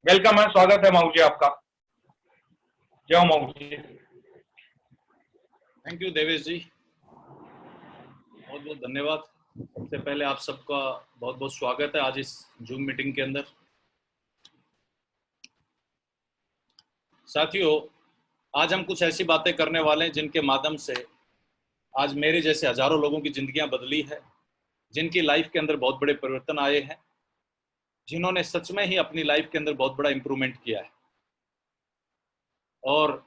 Welcome है, स्वागत है माऊ जी आपका। जय हो माऊ जी। थैंक यू देवेश जी, बहुत बहुत धन्यवाद। सबसे पहले आप सबका बहुत बहुत स्वागत है आज इस जूम मीटिंग के अंदर। साथियों, आज हम कुछ ऐसी बातें करने वाले हैं जिनके माध्यम से आज मेरे जैसे हजारों लोगों की जिंदगियां बदली है, जिनकी लाइफ के अंदर बहुत बड़े परिवर्तन आए हैं, जिन्होंने सच में ही अपनी लाइफ के अंदर बहुत बड़ा इंप्रूवमेंट किया है। और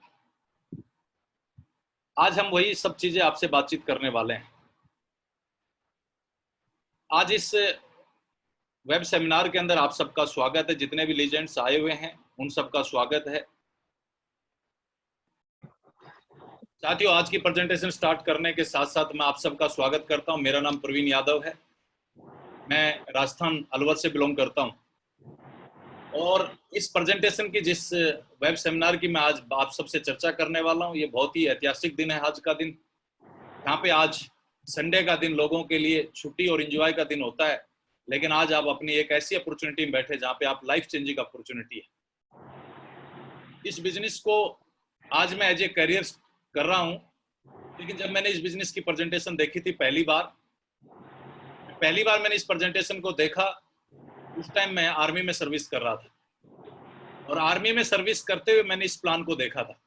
आज हम वही सब चीजें आपसे बातचीत करने वाले हैं। आज इस वेब सेमिनार के अंदर आप सबका स्वागत है। जितने भी लीजेंड्स आए हुए हैं उन सबका स्वागत है। साथियों, आज की प्रेजेंटेशन स्टार्ट करने के साथ साथ मैं आप सबका स्वागत करता हूं। मेरा नाम प्रवीण यादव है, मैं राजस्थान अलवर से बिलोंग करता हूं। और इस प्रेजेंटेशन की जिस वेब सेमिनार की मैं आज आप सबसे चर्चा करने वाला हूं, ये बहुत ही ऐतिहासिक दिन है। आज का दिन, यहाँ पे आज संडे का दिन लोगों के लिए छुट्टी और एंजॉय का दिन होता है, लेकिन आज आप अपनी एक ऐसी अपॉर्चुनिटी में बैठे जहाँ पे आप लाइफ चेंजिंग अपॉर्चुनिटी है। इस बिजनेस को आज मैं एज ए करियर कर रहा हूँ, लेकिन जब मैंने इस बिजनेस की प्रेजेंटेशन देखी थी पहली बार मैंने इस प्रेजेंटेशन को देखा, उस टाइम मैं आर्मी में सर्विस कर रहा था। और आर्मी में सर्विस करते हुए मैंने इस प्लान को देखा था।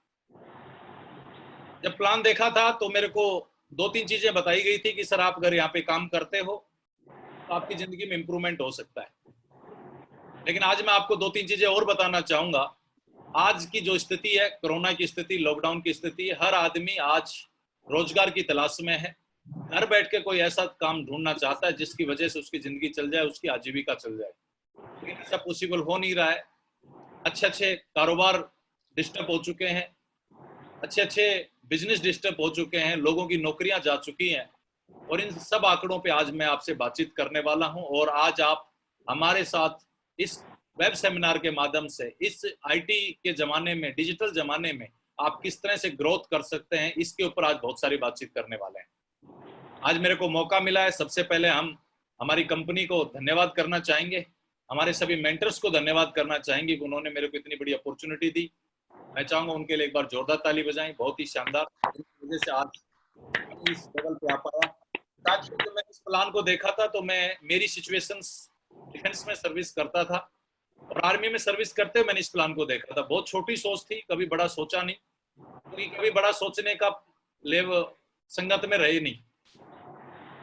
जब प्लान देखा था तो मेरे को दो तीन चीजें बताई गई थी कि सर, आप अगर यहाँ पे काम करते हो तो आपकी जिंदगी में इंप्रूवमेंट हो सकता है। लेकिन आज मैं आपको दो तीन चीजें और बताना चाहूंगा। आज की जो स्थिति है, कोरोना की स्थिति, लॉकडाउन की स्थिति, हर आदमी आज रोजगार की तलाश में है। घर बैठ के कोई ऐसा काम ढूंढना चाहता है जिसकी वजह से उसकी जिंदगी चल जाए, उसकी आजीविका चल जाए, लेकिन ऐसा पॉसिबल हो नहीं रहा है। अच्छे अच्छे कारोबार डिस्टर्ब हो चुके हैं, अच्छे अच्छे बिजनेस डिस्टर्ब हो चुके हैं, लोगों की नौकरियां जा चुकी हैं। और इन सब आंकड़ों पे आज मैं आपसे बातचीत करने वाला हूं। और आज आप हमारे साथ इस वेब सेमिनार के माध्यम से इस आईटी के जमाने में, डिजिटल जमाने में आप किस तरह से ग्रोथ कर सकते हैं, इसके ऊपर आज बहुत सारी बातचीत करने वाले हैं। आज मेरे को मौका मिला है। सबसे पहले हम हमारी कंपनी को धन्यवाद करना चाहेंगे, हमारे सभी मेंटर्स को धन्यवाद करना चाहेंगे कि उन्होंने मेरे को इतनी बड़ी अपॉर्चुनिटी दी। मैं चाहूंगा उनके लिए एक बार जोरदार ताली बजाएं। बहुत ही शानदार, इस वजह से आज इस लेवल पे आ पाया। साथ ही जब मैं इस प्लान को देखा था तो मेरी सिचुएशंस, डिफेंस में सर्विस करता था और आर्मी में सर्विस करते मैंने इस प्लान को देखा था। बहुत छोटी सोच थी, कभी बड़ा सोचा नहीं, क्योंकि कभी बड़ा सोचने का लेव संगत में रहे नहीं।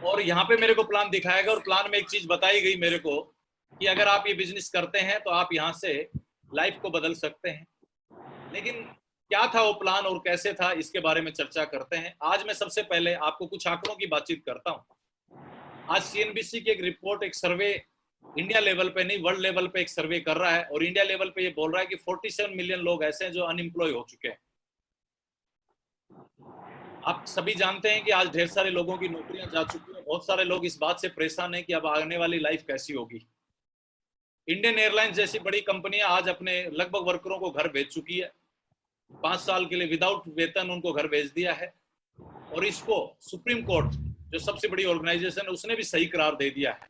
और यहाँ पे मेरे को प्लान दिखाया गया और प्लान में एक चीज बताई गई मेरे को कि अगर आप ये बिजनेस करते हैं तो आप यहाँ से लाइफ को बदल सकते हैं। लेकिन क्या था वो प्लान और कैसे था, इसके बारे में चर्चा करते हैं। आज मैं सबसे पहले आपको कुछ आंकड़ों की बातचीत करता हूँ। आज सीएनबीसी की एक रिपोर्ट, एक सर्वे इंडिया लेवल पे नहीं, वर्ल्ड लेवल पे एक सर्वे कर रहा है और इंडिया लेवल पे ये बोल रहा है कि 47 मिलियन लोग ऐसे हैं जो अनएम्प्लॉय हो चुके हैं। आप सभी जानते हैं कि आज ढेर सारे लोगों की नौकरियां जा चुकी हैं। बहुत सारे लोग इस बात से परेशान हैं कि अब आने वाली लाइफ कैसी होगी। इंडियन एयरलाइंस जैसी बड़ी कंपनियां आज अपने लगभग वर्करों को घर भेज चुकी है। 5 साल के लिए विदाउट वेतन उनको घर भेज दिया है। और इसको सुप्रीम कोर्ट, जो सबसे बड़ी ऑर्गेनाइजेशन है, उसने भी सही करार दे दिया है।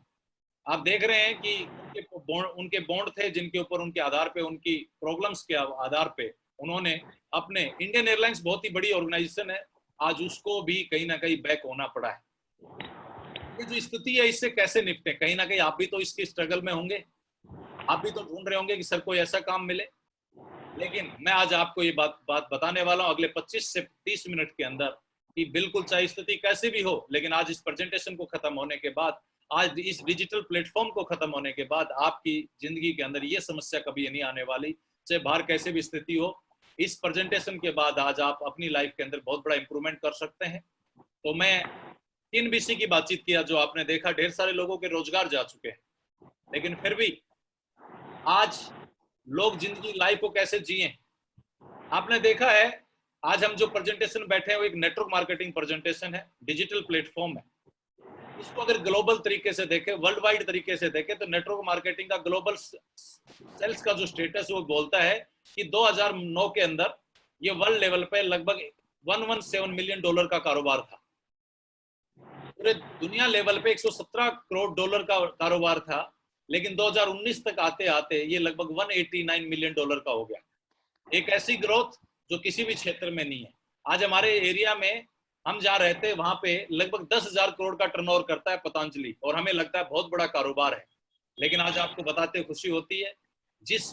आप देख रहे हैं कि उनके बॉन्ड थे जिनके ऊपर, उनके आधार पे, उनकी प्रॉब्लम्स के आधार पे उन्होंने अपने, इंडियन एयरलाइंस बहुत ही बड़ी ऑर्गेनाइजेशन है, आज उसको भी कहीं ना कहीं बैक होना पड़ा है। ये जो स्थिति है, इससे कैसे निपटे? कहीं ना कहीं आप भी तो इसके स्ट्रगल में होंगे, आप भी तो ढूंढ रहे होंगे कि सर कोई ऐसा काम मिले। लेकिन मैं आज आपको ये बात बताने वाला हूं अगले 25 से 30 मिनट के अंदर कि बिल्कुल चाहे स्थिति कैसी भी हो, लेकिन आज इस प्रेजेंटेशन को खत्म होने के बाद, आज इस डिजिटल प्लेटफॉर्म को खत्म होने के बाद आपकी जिंदगी के अंदर ये समस्या कभी नहीं आने वाली, चाहे बाहर कैसे भी स्थिति हो। इस प्रेजेंटेशन के बाद आज आप अपनी लाइफ के अंदर बहुत बड़ा इंप्रूवमेंट कर सकते हैं। तो मैं सीएनबीसी की बातचीत किया, जो आपने देखा ढेर सारे लोगों के रोजगार जा चुके हैं, लेकिन फिर भी आज लोग जिंदगी, लाइफ को कैसे जिए। आपने देखा है, आज हम जो प्रेजेंटेशन बैठे हैं वो एक नेटवर्क मार्केटिंग प्रेजेंटेशन है, डिजिटल प्लेटफॉर्म है। इसको अगर ग्लोबल तरीके से देखें, वर्ल्ड वाइड तरीके से देखें, तो नेटवर्क मार्केटिंग का ग्लोबल सेल्स का जो स्टेटस वो बोलता है कि 2009 के अंदर ये वर्ल्ड लेवल पे लगभग $117 मिलियन का कारोबार था। पूरे दुनिया लेवल पे $117 करोड़ का कारोबार था। लेकिन 2019 तक आते आते ये लगभग $189 मिलियन का हो गया। एक ऐसी ग्रोथ जो किसी भी क्षेत्र में नहीं है। आज हमारे एरिया में हम जहाँ रहते हैं वहां पे लगभग 10,000 करोड़ का टर्नओवर करता है पतंजलि, और हमें लगता है बहुत बड़ा कारोबार है। लेकिन आज आपको बताते खुशी होती है, जिस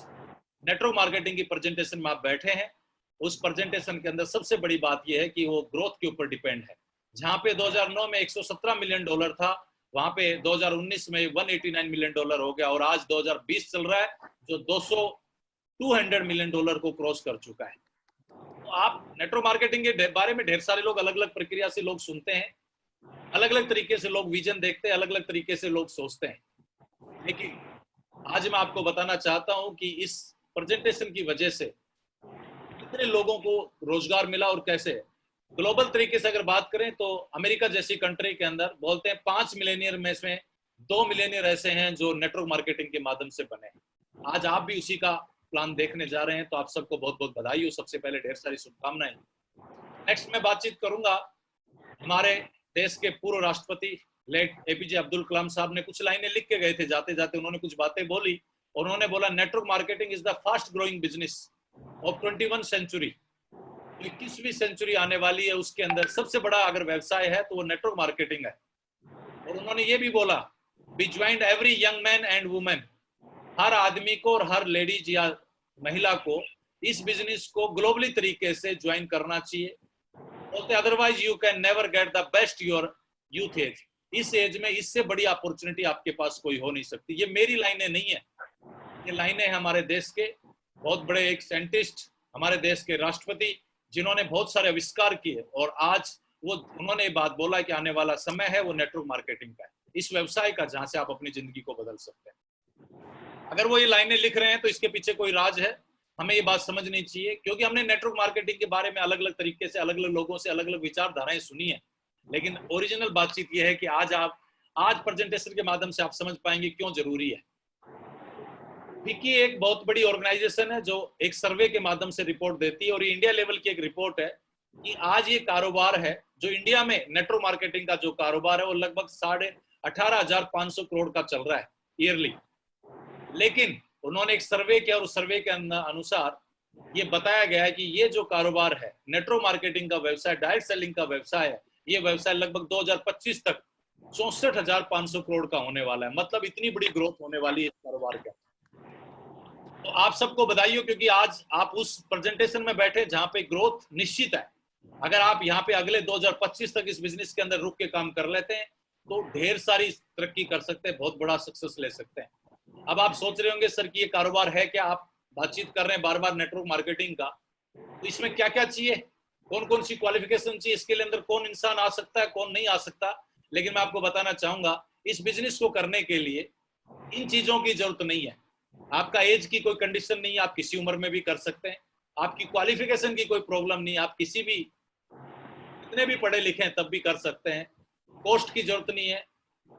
नेटवर्क मार्केटिंग की प्रेजेंटेशन में आप बैठे हैं, उस प्रेजेंटेशन के अंदर सबसे बड़ी बात यह है कि वो ग्रोथ के ऊपर डिपेंड है। जहां पे 2009 में $117 मिलियन था, वहां पे 2019 में $189 मिलियन हो गया, और आज 2020 चल रहा है जो 200 मिलियन को क्रॉस कर चुका है। तो आप नेटवर्क मार्केटिंग के बारे में ढेर सारे लोग अलग अलग प्रक्रिया से लोग सुनते हैं, अलग अलग तरीके से लोग विजन देखते हैं, अलग अलग तरीके से लोग सोचते हैं। लेकिन आज मैं आपको बताना चाहता हूं कि इस प्रेजेंटेशन की वजह से कितने लोगों को रोजगार मिला और कैसे। ग्लोबल तरीके से अगर बात करें तो अमेरिका जैसी कंट्री के अंदर बोलते हैं 5 मिलियनियर में से 2 मिलियनियर ऐसे हैं जो नेटवर्क मार्केटिंग के माध्यम से बने। आज आप भी उसी का प्लान देखने जा रहे हैं, तो आप सबको बहुत बहुत बधाई हो। सबसे पहले ढेर सारी शुभकामनाएं। नेक्स्ट मैं बातचीत करूंगा हमारे देश के पूर्व राष्ट्रपति लेट एपीजे अब्दुल कलाम साहब ने कुछ लाइनें लिख के गए थे, जाते जाते उन्होंने कुछ बातें बोली, और उन्होंने बोला network marketing is the fast growing business of 21 century. 21वीं सेंचुरी आने वाली है, उसके अंदर सबसे बड़ा अगर व्यवसाय है तो वो नेटवर्क मार्केटिंग है। और उन्होंने ये भी बोला, be joint every young man and women, हर आदमी को और हर लेडीज या महिला को इस बिजनेस को ग्लोबली तरीके से ज्वाइन करना चाहिए, बोलते otherwise you can never get the best your youth age. इस एज में इससे बड़ी अपॉर्चुनिटी आपके पास कोई हो नहीं सकती। ये मेरी लाइनें नहीं है, ये लाइनें हमारे देश के बहुत बड़े एक साइंटिस्ट, हमारे देश के राष्ट्रपति, जिन्होंने बहुत सारे आविष्कार किए, और आज वो उन्होंने बात बोला कि आने वाला समय है वो नेटवर्क मार्केटिंग का है, इस व्यवसाय का, जहां से आप अपनी जिंदगी को बदल सकते हैं। अगर वो ये लाइनें लिख रहे हैं तो इसके पीछे कोई राज है, हमें ये बात समझनी चाहिए, क्योंकि हमने नेटवर्क मार्केटिंग के बारे में अलग अलग तरीके से अलग अलग लोगों से अलग अलग विचारधाराएं सुनी है। लेकिन ओरिजिनल बातचीत ये है कि आज प्रेजेंटेशन के माध्यम से आप समझ पाएंगे क्यों जरूरी है। फिक्की एक बहुत बड़ी ऑर्गेनाइजेशन है जो एक सर्वे के माध्यम से रिपोर्ट देती है, और ये इंडिया लेवल की एक रिपोर्ट है कि आज ये कारोबार है जो इंडिया में नेटवर्क मार्केटिंग का जो कारोबार है वो लगभग 18,500 करोड़ का चल रहा है ईयरली। लेकिन उन्होंने एक सर्वे किया, और उस सर्वे के अनुसार ये बताया गया है कि ये जो कारोबार है नेटवर्क मार्केटिंग का व्यवसाय, डायरेक्ट सेलिंग का व्यवसाय है, ये व्यवसाय लगभग 2025 तक 64,500 करोड़ का होने वाला है। मतलब इतनी बड़ी ग्रोथ होने वाली है इस कारोबार के। तो आप सबको बधाई हो, क्योंकि आज आप उस प्रेजेंटेशन में बैठे जहां पे ग्रोथ निश्चित है। अगर आप यहाँ पे अगले 2025 तक इस बिजनेस के अंदर रुक के काम कर लेते हैं तो ढेर सारी तरक्की कर सकते हैं, बहुत बड़ा सक्सेस ले सकते हैं। अब आप सोच रहे होंगे सर कि ये कारोबार है क्या, आप बातचीत कर रहे हैं बार बार नेटवर्क मार्केटिंग का, तो इसमें क्या क्या चाहिए, कौन कौन सी क्वालिफिकेशन चाहिए, इसके लिए अंदर कौन इंसान आ सकता है, कौन नहीं आ सकता। लेकिन मैं आपको बताना चाहूंगा, इस बिजनेस को करने के लिए इन चीजों की जरूरत नहीं है। आपका एज की कोई कंडीशन नहीं है, आप किसी उम्र में भी कर सकते हैं। आपकी क्वालिफिकेशन की कोई प्रॉब्लम नहीं है, आप किसी भी कितने भी पढ़े लिखे हैं तब भी कर सकते हैं। कॉस्ट की जरूरत नहीं है।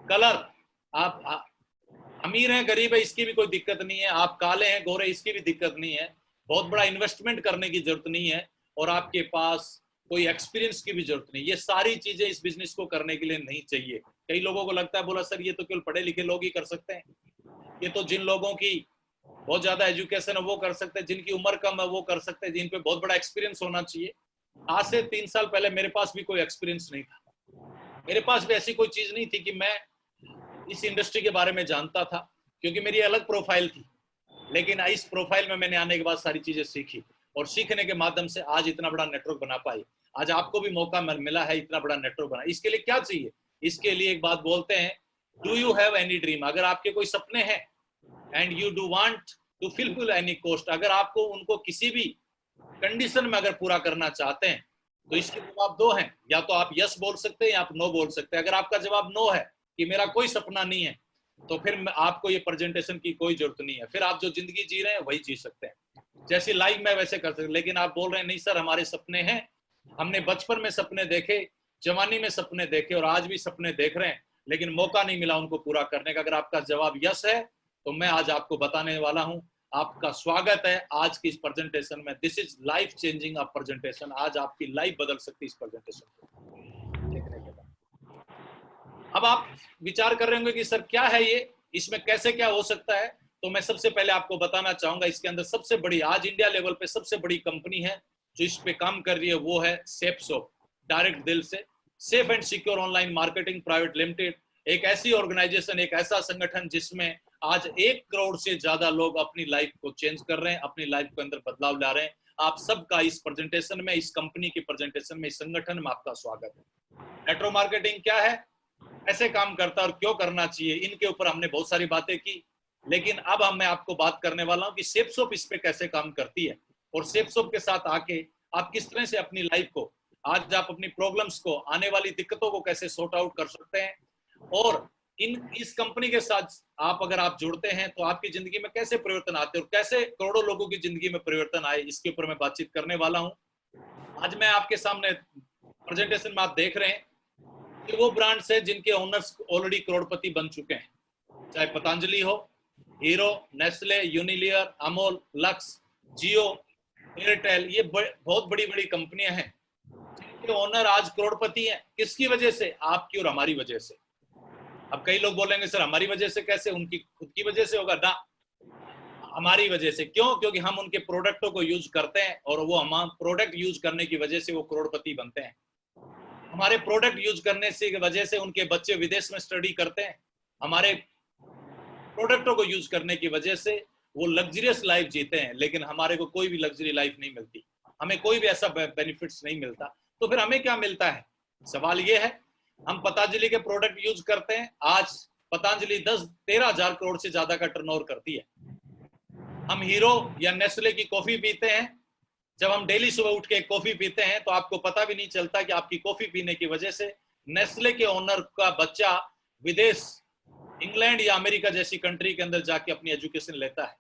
कलर, आप अमीर हैं गरीब है इसकी भी कोई दिक्कत नहीं है, आप काले हैं गोरे इसकी भी दिक्कत नहीं है। बहुत बड़ा इन्वेस्टमेंट करने की जरूरत नहीं है, और आपके पास कोई एक्सपीरियंस की भी जरूरत नहीं। ये सारी चीजें इस बिजनेस को करने के लिए नहीं चाहिए। कई लोगों को लगता है, बोला सर ये तो केवल पढ़े लिखे लोग ही कर सकते हैं, ये तो जिन लोगों की बहुत ज्यादा एजुकेशन है वो कर सकते हैं, जिनकी उम्र कम है वो कर सकते हैं, जिन पे बहुत बड़ा एक्सपीरियंस होना चाहिए। आज से 3 साल पहले मेरे पास भी कोई एक्सपीरियंस नहीं था, मेरे पास भी ऐसी कोई चीज नहीं थी कि मैं इस इंडस्ट्री के बारे में जानता था, क्योंकि मेरी अलग प्रोफाइल थी। लेकिन इस प्रोफाइल में मैंने आने के बाद सारी चीजें सीखी, और सीखने के माध्यम से आज इतना बड़ा नेटवर्क बना पाई। आज आपको भी मौका मिला है इतना बड़ा नेटवर्क बना। इसके लिए क्या चाहिए? इसके लिए एक बात बोलते हैं, do you have any dream? अगर आपके कोई सपने हैं and you do want to fulfil any cost, अगर आपको उनको किसी भी कंडीशन में अगर पूरा करना चाहते हैं तो इसके जवाब 2 हैं, या तो आप यस बोल सकते हैं या आप नो बोल सकते हैं। अगर आपका जवाब नो है कि मेरा कोई सपना नहीं है, तो फिर आपको ये प्रेजेंटेशन की कोई जरूरत नहीं है। फिर आप जो जिंदगी जी रहे हैं वही जी सकते हैं, जैसी लाइफ में वैसे कर सकते हैं। लेकिन आप बोल रहे हैं नहीं सर हमारे सपने हैं, हमने बचपन में सपने देखे, जवानी में सपने देखे और आज भी सपने देख रहे हैं, लेकिन मौका नहीं मिला उनको पूरा करने का। अगर आपका जवाब यस है तो मैं आज आपको बताने वाला हूं, आपका स्वागत है आज की इस प्रेजेंटेशन में। This is life changing a presentation. आज आपकी लाइफ बदल सकती है इस प्रेजेंटेशन को देखने के बाद। अब आप विचार कर रहे होंगे कि सर क्या है ये, इसमें कैसे क्या हो सकता है, तो मैं सबसे पहले आपको बताना चाहूंगा, इसके अंदर सबसे बड़ी आज इंडिया लेवल पे सबसे बड़ी कंपनी है जो इस पे काम कर रही है, वो है सेफसॉफ्ट, डायरेक्ट दिल से, safe and secure online marketing private limited. एक ऐसी ऑर्गेनाइजेशन, एक ऐसा संगठन जिसमें आज 1 करोड़ से ज्यादा लोग अपनी लाइफ को चेंज कर रहे हैं, अपनी लाइफ के अंदर बदलाव ला रहे हैं। आप सबका इस प्रेजेंटेशन में, इस कंपनी की प्रेजेंटेशन में, इस संगठन में आपका स्वागत है। नेटवर्क मार्केटिंग क्या है, कैसे काम करता है और क्यों करना चाहिए, इनके ऊपर हमने बहुत सारी बातें की, लेकिन अब मैं आपको बात करने वाला हूं कि सेफसॉफ्ट इस पे कैसे काम करती है और सेफसॉफ्ट के साथ आके आप किस तरह से अपनी लाइफ को, आज आप अपनी प्रॉब्लम्स को, आने वाली दिक्कतों को कैसे सॉर्ट आउट कर सकते हैं, और इस कंपनी के साथ अगर आप जुड़ते हैं तो आपकी जिंदगी में कैसे परिवर्तन आते हैं और कैसे करोड़ों लोगों की जिंदगी में परिवर्तन आए, इसके ऊपर मैं बातचीत करने वाला हूं। आज मैं आपके सामने प्रेजेंटेशन में आप देख रहे हैं कि वो ब्रांड्स है जिनके ओनर्स ऑलरेडी करोड़पति बन चुके हैं, चाहे पतंजलि हो, Hero, Nestle, Unilever, Amul, Lux, Jio, Airtel, ये बहुत बड़ी बड़ी कंपनियां हैं जिनके ओनर आज करोड़पति हैं। किसकी वजह से? आपकी और हमारी वजह से। अब कई लोग बोलेंगे सर हमारी वजह से कैसे, उनकी खुद की वजह से होगा ना, हमारी वजह से। क्यों? क्योंकि हम उनके प्रोडक्टों को यूज करते हैं और वो हम प्रोडक्ट यूज करने की वजह से वो करोड़पति बनते हैं। हमारे प्रोडक्ट यूज करने से वजह से उनके बच्चे विदेश में स्टडी करते हैं। हमारे प्रोडक्टों को यूज करने की वजह से वो लग्जरियस लाइफ जीते हैं, लेकिन हमारे को कोई भी लग्जरी लाइफ नहीं मिलती, हमें कोई भी ऐसा बेनिफिट्स नहीं मिलता। तो फिर हमें क्या मिलता है? सवाल ये है, हम पतंजलि के प्रोडक्ट यूज करते हैं, आज पतंजलि 10-13 हजार करोड़ से ज्यादा का टर्नओवर करती है। हम हीरो या नेस्ले की कॉफी पीते हैं, जब हम डेली सुबह उठ के कॉफी पीते हैं तो आपको पता भी नहीं चलता कि आपकी कॉफी पीने की वजह से नेस्ले के ओनर का बच्चा विदेश, इंग्लैंड या अमेरिका जैसी कंट्री के अंदर जाके अपनी एजुकेशन लेता है।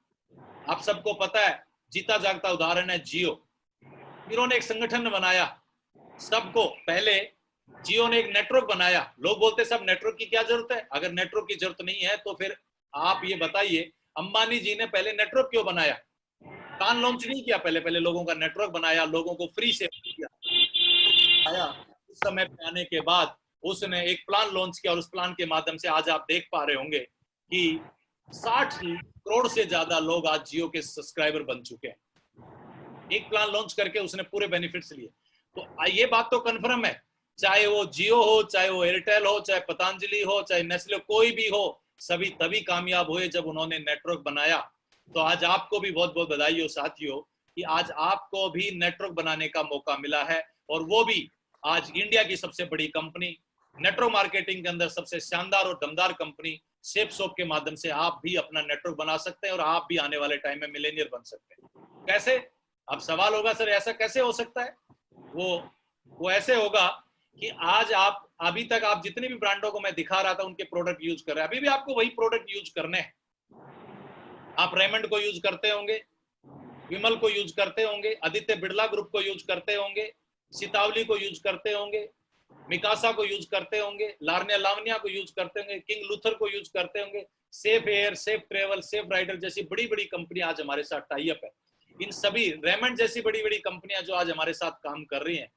आप सबको पता है, जीता जागता उदाहरण है जियो। जियो ने एक संगठन बनाया, सबको पहले जियो ने एक नेटवर्क बनाया। लोग बोलते सब नेटवर्क की क्या जरूरत है? अगर नेटवर्क की जरूरत नहीं है तो फिर आप ये बताइए, अंबानी जी ने पहले नेटवर्क क्यों बनाया? प्लान लॉन्च नहीं किया, पहले लोगों का नेटवर्क बनाया, लोगों को फ्री से किया। उस समय पे आने के बाद उसने एक प्लान लॉन्च किया और उस प्लान के माध्यम से आज आप देख पा रहे होंगे कि 60 करोड़ से ज्यादा लोग आज जियो के सब्सक्राइबर बन चुके हैं। एक प्लान लॉन्च करके उसने पूरे बेनिफिट्स लिए। तो ये बात तो कंफर्म है, चाहे वो जियो हो, चाहे वो एयरटेल हो, चाहे पतंजलि हो, चाहे नेस्ले, कोई भी हो, सभी तभी कामयाब हुए जब उन्होंने नेटवर्क बनाया। तो आज आपको भी बहुत बहुत बधाई हो साथियों कि आज आपको भी नेटवर्क बनाने का मौका मिला है, और वो भी आज इंडिया की सबसे बड़ी कंपनी, नेटवर्क मार्केटिंग के अंदर सबसे शानदार और दमदार कंपनी सेफसॉफ्ट के माध्यम से आप भी अपना नेटवर्क बना सकते हैं और आप भी आने वाले टाइम में मिलेनियर बन सकते हैं। कैसे? अब सवाल होगा सर ऐसा कैसे हो सकता है? वो ऐसे होगा कि आज आप, अभी तक आप जितने भी ब्रांडों को मैं दिखा रहा था उनके प्रोडक्ट यूज कर रहे हैं, अभी भी आपको वही प्रोडक्ट यूज करने हैं। आप रेमंड को यूज करते होंगे, विमल को यूज करते होंगे, आदित्य बिड़ला ग्रुप को यूज करते होंगे, सितावली को यूज करते होंगे, मिकासा को यूज करते होंगे, लार्निया लावनिया को यूज करते होंगे, किंग लूथर को यूज करते होंगे, safe air, safe travel, safe rider जैसी बड़ी बड़ी कंपनियां आज हमारे साथ टाई अप है। इन सभी, रेमंड जैसी बड़ी बड़ी कंपनियां जो आज हमारे साथ काम कर रही हैं,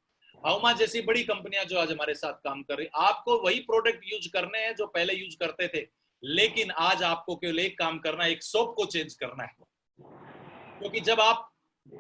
हाउमा जैसी बड़ी कंपनियां जो आज हमारे साथ काम कर रही है, आपको वही प्रोडक्ट यूज करने हैं जो पहले यूज करते थे, लेकिन आज आपको केवल एक काम करना है, एक सोप को चेंज करना है। क्योंकि जब आप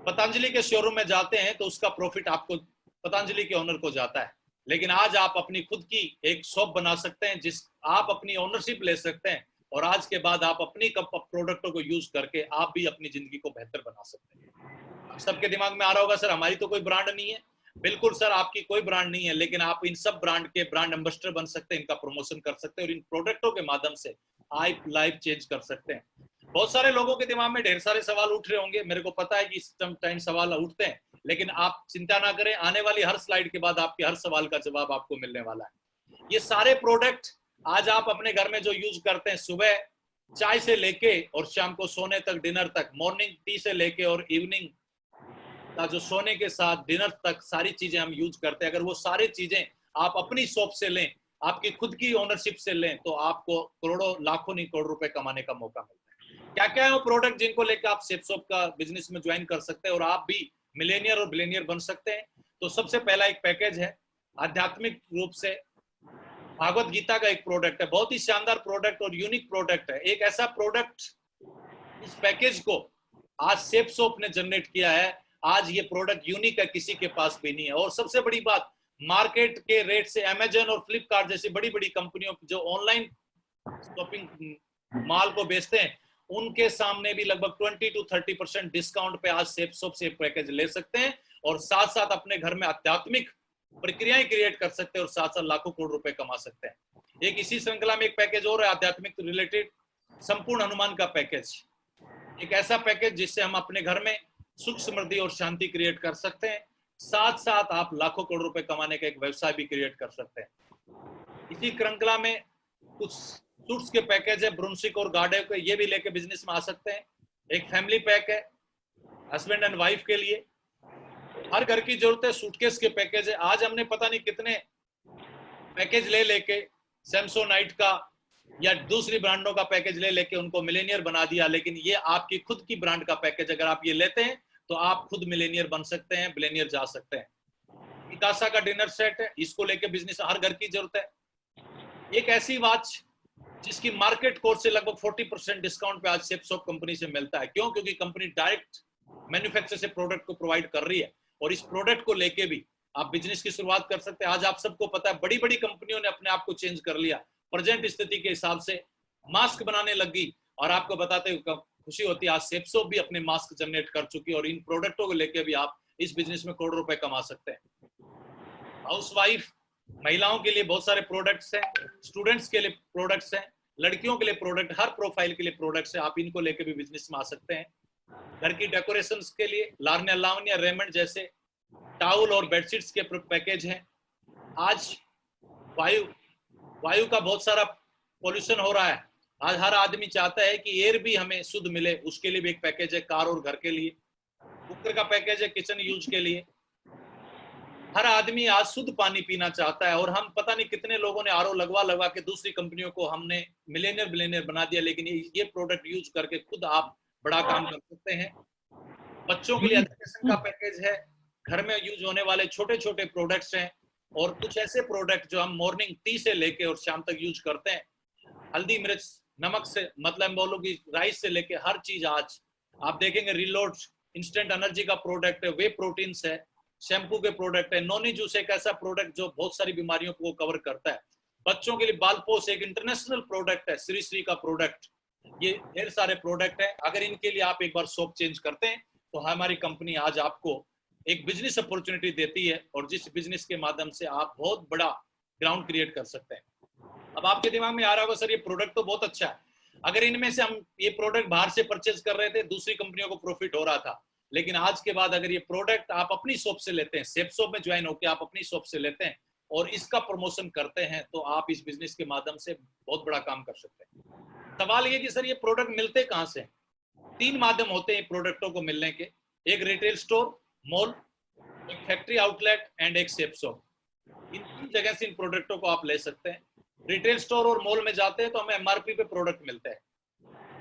पतंजलि के शोरूम में जाते हैं तो उसका प्रॉफिट आपको, पतंजलि के ओनर को जाता है, लेकिन आज आप अपनी खुद की एक शॉप बना सकते हैं, जिस आप अपनी ओनरशिप ले सकते हैं, और आज के बाद आप अपनी प्रोडक्टों को यूज करके आप भी अपनी जिंदगी को बेहतर बना सकते हैं। आप सबके दिमाग में आ रहा होगा सर हमारी तो कोई ब्रांड नहीं है। बिल्कुल सर, आपकी कोई ब्रांड नहीं है, लेकिन आप इन सब ब्रांड के ब्रांड एम्बेसडर बन सकते हैं, इनका प्रमोशन कर सकते हैं और इन प्रोडक्टों के माध्यम से आप लाइफ चेंज कर सकते हैं। बहुत सारे लोगों के दिमाग में ढेर सारे सवाल उठ रहे होंगे, मेरे को पता है कि इस टाइम सवाल उठते हैं, लेकिन आप चिंता ना करें, आने वाली हर स्लाइड के बाद आपके हर सवाल का जवाब आपको मिलने वाला है। ये सारे प्रोडक्ट आज आप अपने घर में जो यूज करते हैं, सुबह चाय से लेके और शाम को सोने तक, डिनर तक, मॉर्निंग टी से लेके और इवनिंग का जो सोने के साथ डिनर तक सारी चीजें हम यूज करते हैं, अगर वो सारी चीजें आप अपनी शॉप से लें, आपकी खुद की ओनरशिप से लें, तो आपको करोड़ों, लाखों नहीं करोड़ रुपए कमाने का मौका मिलता है। क्या क्या है वो प्रोडक्ट जिनको लेकर आप सेफसॉफ्ट का बिजनेस में ज्वाइन कर सकते हैं और आप भी मिलेनियर और बिलियनियर बन सकते हैं? तो सबसे पहला एक पैकेज है, आध्यात्मिक रूप से भागवत गीता का एक प्रोडक्ट है, बहुत ही शानदार प्रोडक्ट और यूनिक प्रोडक्ट है। एक ऐसा प्रोडक्ट, इस पैकेज को आज सेफ सोप ने जनरेट किया है। आज ये प्रोडक्ट यूनिक है, किसी के पास भी नहीं है। और सबसे बड़ी बात, मार्केट के रेट से अमेजन और फ्लिपकार्ट जैसी बड़ी बड़ी कंपनियों जो ऑनलाइन शॉपिंग माल को बेचते हैं, उनके सामने भी लगभग 20 to 30% डिस्काउंट पे आज सेफ सोप से पैकेज ले सकते हैं और साथ साथ अपने घर में आध्यात्मिक प्रक्रियाएं क्रिएट कर सकते हैं और साथ साथ लाखों करोड़ रुपए कमा सकते हैं। एक इसी श्रृंखला में एक पैकेज और है, आध्यात्मिक रिलेटेड संपूर्ण हनुमान का पैकेज। एक ऐसा पैकेज जिससे हम अपने घर में सुख समृद्धि और शांति क्रिएट कर सकते हैं, साथ साथ आप लाखों करोड़ रुपए कमाने का एक व्यवसाय भी क्रिएट कर सकते हैं। इसी श्रृंखला में कुछ सूट्स के पैकेज है, ब्रुंसिक और गार्डे के, ये भी लेके बिजनेस में आ सकते हैं। एक फैमिली पैक है हस्बैंड एंड वाइफ के लिए, हर घर की जरूरत है सूटकेस के पैकेज है। आज हमने पता नहीं कितने पैकेज ले लेके सैमसोनाइट का या दूसरी ब्रांडों का पैकेज ले लेके उनको मिलेनियर बना दिया, लेकिन ये आपकी खुद की ब्रांड का पैकेज, अगर आप ये लेते हैं तो आप खुद मिलेनियर बन सकते हैं, बिलेनियर जा सकते हैं। पिकासा का डिनर सेट है, इसको लेके बिजनेस हर घर की जरूरत है। एक ऐसी वॉच जिसकी मार्केट कोर्स से लगभग 40% डिस्काउंट पे आज सेपसॉप कंपनी से मिलता है। क्यों? क्योंकि कंपनी डायरेक्ट मैन्युफैक्चर से प्रोडक्ट को प्रोवाइड कर रही है और इस प्रोडक्ट को लेके भी आप बिजनेस की शुरुआत कर सकते हैं। आज आप सबको पता है, बड़ी बड़ी कंपनियों ने अपने आप को चेंज कर लिया, प्रेजेंट स्थिति के हिसाब से मास्क बनाने लगी, और आपको बताते हुए खुशी होती है आज सेपसॉप भी अपने मास्क जनरेट कर चुकी है और इन प्रोडक्टों को लेके भी आप इस बिजनेस में करोड़ों रुपए कमा सकते हैं। हाउसवाइफ महिलाओं के लिए बहुत सारे प्रोडक्ट्स हैं, स्टूडेंट्स के लिए प्रोडक्ट्स हैं, लड़कियों के लिए प्रोडक्ट, हर प्रोफाइल के लिए प्रोडक्ट्स हैं, आप इनको लेके भी बिजनेस में आ सकते हैं। घर की डेकोरेशंस के लिए लार्ने लावन या रेमंड जैसे टाउल और बेडशीट्स के पैकेज हैं। आज वायु का बहुत सारा पोल्यूशन हो रहा है, आज हर आदमी चाहता है कि एयर भी हमें शुद्ध मिले, उसके लिए भी एक पैकेज है कार और घर के लिए। कुकर का पैकेज है किचन यूज के लिए। हर आदमी आज शुद्ध पानी पीना चाहता है और हम पता नहीं कितने लोगों ने आरओ लगवा के दूसरी कंपनियों को हमने मिलेनियर बिलेनियर बना दिया, लेकिन ये प्रोडक्ट यूज करके खुद आप बड़ा काम कर सकते हैं। बच्चों के लिए एजुकेशन का पैकेज है, घर में यूज होने वाले छोटे छोटे प्रोडक्ट्स हैं और कुछ ऐसे प्रोडक्ट जो हम मॉर्निंग टी से लेके और शाम तक यूज करते हैं, हल्दी मिर्च नमक से, मतलब बोलो कि राइस से लेके हर चीज आज आप देखेंगे। रिलोड इंस्टेंट एनर्जी का प्रोडक्ट है, वे प्रोटीन्स है, शैम्पू के प्रोडक्ट है, नोनी जूस एक ऐसा प्रोडक्ट जो बहुत सारी बीमारियों को कवर करता है। बच्चों के लिए बालपोस एक इंटरनेशनल प्रोडक्ट है, श्री श्री का प्रोडक्ट, ये ढेर सारे प्रोडक्ट है। अगर इनके लिए आप एक बार सोप चेंज करते हैं तो हमारी कंपनी आज आपको एक बिजनेस अपॉर्चुनिटी देती है और जिस बिजनेस के माध्यम से आप बहुत बड़ा ग्राउंड क्रिएट कर सकते हैं। अब आपके दिमाग में आ रहा होगा सर ये प्रोडक्ट तो बहुत अच्छा है, अगर इनमें से हम ये प्रोडक्ट बाहर से परचेज कर रहे थे, दूसरी कंपनियों को प्रॉफिट हो रहा था, लेकिन आज के बाद अगर ये प्रोडक्ट आप अपनी शॉप से लेते हैं, सेपसॉप में ज्वाइन होकर आप अपनी शॉप से लेते हैं और इसका प्रमोशन करते हैं, तो आप इस बिजनेस के माध्यम से बहुत बड़ा काम कर सकते हैं। सवाल ये कि सर ये प्रोडक्ट मिलते कहाँ से? 3 माध्यम होते हैं प्रोडक्टों को मिलने के, एक रिटेल स्टोर, मॉल, एक फैक्ट्री आउटलेट एंड एक सेपसॉप। इन 3 जगह से इन प्रोडक्टों को आप ले सकते हैं। रिटेल स्टोर और मॉल में जाते हैं तो हमें एमआरपी पे प्रोडक्ट मिलते हैं,